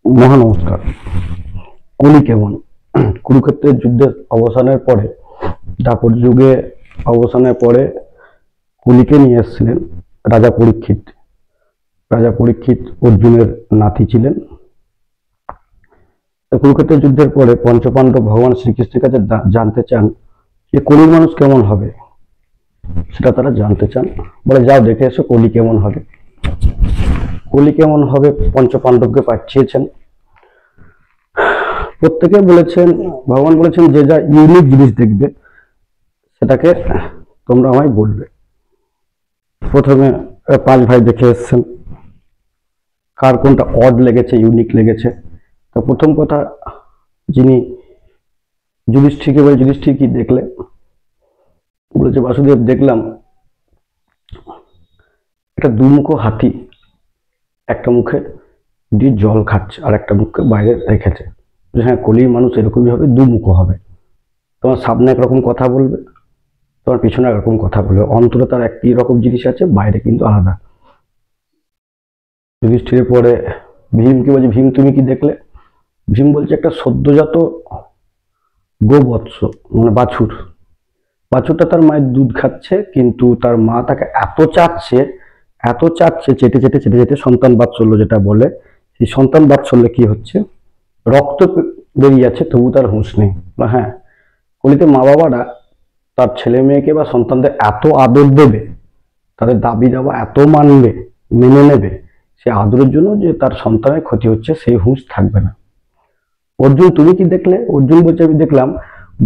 মহা নমস্কার। কলি কেমন? কুরুক্ষেত্রের যুদ্ধের অবসানের পরে, দাপর যুগে অবসানের পরে কলিকে নিয়ে এসেছিলেন রাজা পরীক্ষিত। রাজা পরীক্ষিত অর্জুনের নাতি ছিলেন। কুরুক্ষেত্রের যুদ্ধের পরে পঞ্চপাণ্ডব ভগবান শ্রীকৃষ্ণের কাছে জানতে চান যে কলির মানুষ কেমন হবে, সেটা তারা জানতে চান। বলে, যাও দেখে এসো কলি কেমন হবে। কলি কেমন হবে পঞ্চপাণ্ডবকে পাঠিয়েছেন। প্রত্যেকে বলেছেন, ভগবান বলেছেন যে যা ইউনিক জিনিস দেখবে সেটাকে তোমরা আমায় বলবে। প্রথমে 5 ভাই দেখে এসছেন, কার কোনটা অড লেগেছে, ইউনিক লেগেছে। তো প্রথম কথা, যিনি যুধিষ্ঠিরকে বলে, যুধিষ্ঠির কি দেখলে? বলেছে, বাসুদেব দেখলাম একটা দুমুখ হাতি, একটা মুখে দিয়ে জল খাচ্ছে আর একটা মুখে বাইরে রেখেছে। হ্যাঁ, কলির মানুষ এরকমই হবে, দুমুখ হবে। তোমার সামনে একরকম কথা বলবে, তোমার পিছনে একরকম কথা বলবে, অন্তরে তার একই রকম জিনিস আছে, বাইরে কিন্তু আলাদা। যুধিষ্ঠিরের পরে ভীম কি বলছে, ভীম তুমি কি দেখলে? ভীম বলছে, একটা সদ্যজাত গোবৎস, মানে বাছুর। বাছুরটা তার মায়ের দুধ খাচ্ছে, কিন্তু তার মা তাকে এত চাচ্ছে, চেটে চেটে চেটে চেটে সন্তান বাৎসল্য যেটা বলে, সেই সন্তান বাৎসল্যে কি হচ্ছে, রক্ত বেরিয়ে যাচ্ছে, তবু তার হুঁশ নেই। হ্যাঁ, কলিতে মা বাবারা তার ছেলে মেয়েকে বা সন্তানদের এত আদর দেবে, তাদের দাবি দাবা এত মানবে, মেনে নেবে, সে আদরের জন্য যে তার সন্তানের ক্ষতি হচ্ছে সেই হুঁশ থাকবে না। অর্জুন তুমি কি দেখলে? অর্জুন বলছে, আমি দেখলাম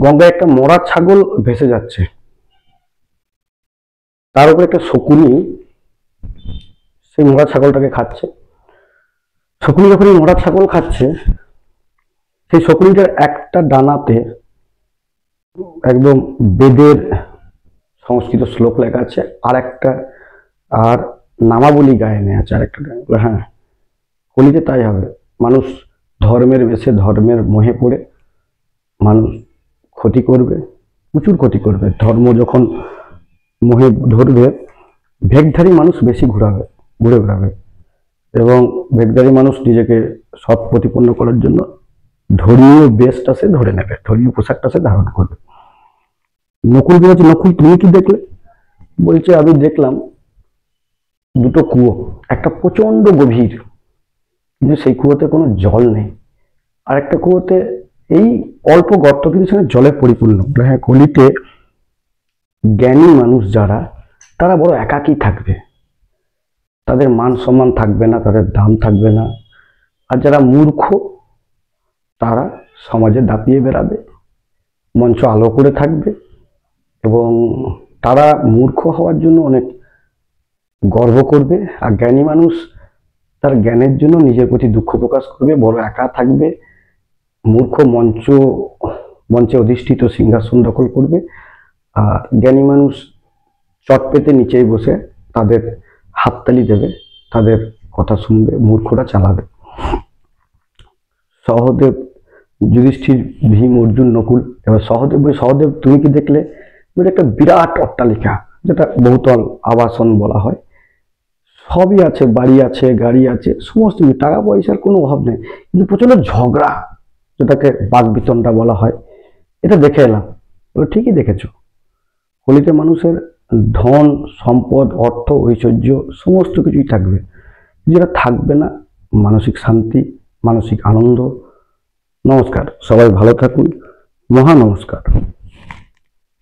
গঙ্গায় একটা মরা ছাগল ভেসে যাচ্ছে, তার উপরে একটা শকুনি সেই মরা ছাগলটাকে খাচ্ছে। শকুনি যখন মরা ছাগল খাচ্ছে, সেই শকুনিটার একটা ডানাতে একদম বেদের সংস্কৃত শ্লোক লেখা আছে, আর নামাবলী গায়নে আছে আরেকটা। হ্যাঁ, কলিতে তাই হবে। মানুষ ধর্মের বেশে, ধর্মের মোহে পড়ে মানুষ ক্ষতি করবে, প্রচুর ক্ষতি করবে। ধর্ম যখন মোহে ধরবে, ভেগধারী মানুষ বেশি ঘুরে বেড়াবে, এবং ভেগধারী মানুষ নিজেকে সৎ প্রতিপন্ন করার জন্য ধর্মীয় বেশটা সে ধরে নেবে, ধর্মীয় পোশাকটা সে ধারণ করবে। নকুল বলছে, নকুল তুমি কি দেখলে? বলছে, আমি দেখলাম দুটো কুয়ো, একটা প্রচন্ড গভীর, কিন্তু সেই কুয়োতে কোনো জল নেই, আর একটা কুয়োতে এই অল্প গর্ত, কিন্তু সেখানে জলে পরিপূর্ণ। হ্যাঁ, কলিতে জ্ঞানী মানুষ যারা, তারা বড় একাকী থাকবে, তাদের মান সম্মান থাকবে না, তাদের দাম থাকবে না। আর যারা মূর্খ, তারা সমাজে দাপিয়ে বেড়াবে, মঞ্চ আলো করে থাকবে, এবং তারা মূর্খ হওয়ার জন্য অনেক গর্ব করবে। আর জ্ঞানী মানুষ তার জ্ঞানের জন্য নিজের প্রতি দুঃখ প্রকাশ করবে, বড় একা থাকবে। মূর্খ মঞ্চে অধিষ্ঠিত সিংহাসন দখল করবে, আর জ্ঞানী মানুষ চট পেতে নিচেই বসে তাদের হাততালি দেবে, তাদের কথা শুনবে, মূর্খরা চালাবে। সহদেব, যুধিষ্ঠির, ভীম, অর্জুন, নকুল। এবার সহদেব তুমি কি দেখলে? একটা বিরাট অট্টালিকা, যেটা বহুতল আবাসন বলা হয়, সবই আছে, বাড়ি আছে, গাড়ি আছে, সমস্ত টাকা পয়সার কোনো অভাব নেই, কিন্তু প্রচন্ড ঝগড়া, যেটাকে বাগবিতণ্ডা বলা হয়। এটা দেখে এলাম। ঠিকই দেখেছো, কলিতে মানুষের ধন সম্পদ, অর্থ, ঐশ্বর্য সমস্ত কিছুই থাকবে, যেটা থাকবে না মানসিক শান্তি, মানসিক আনন্দ। নমস্কার, সবাই ভালো থাকুন। মহা নমস্কার।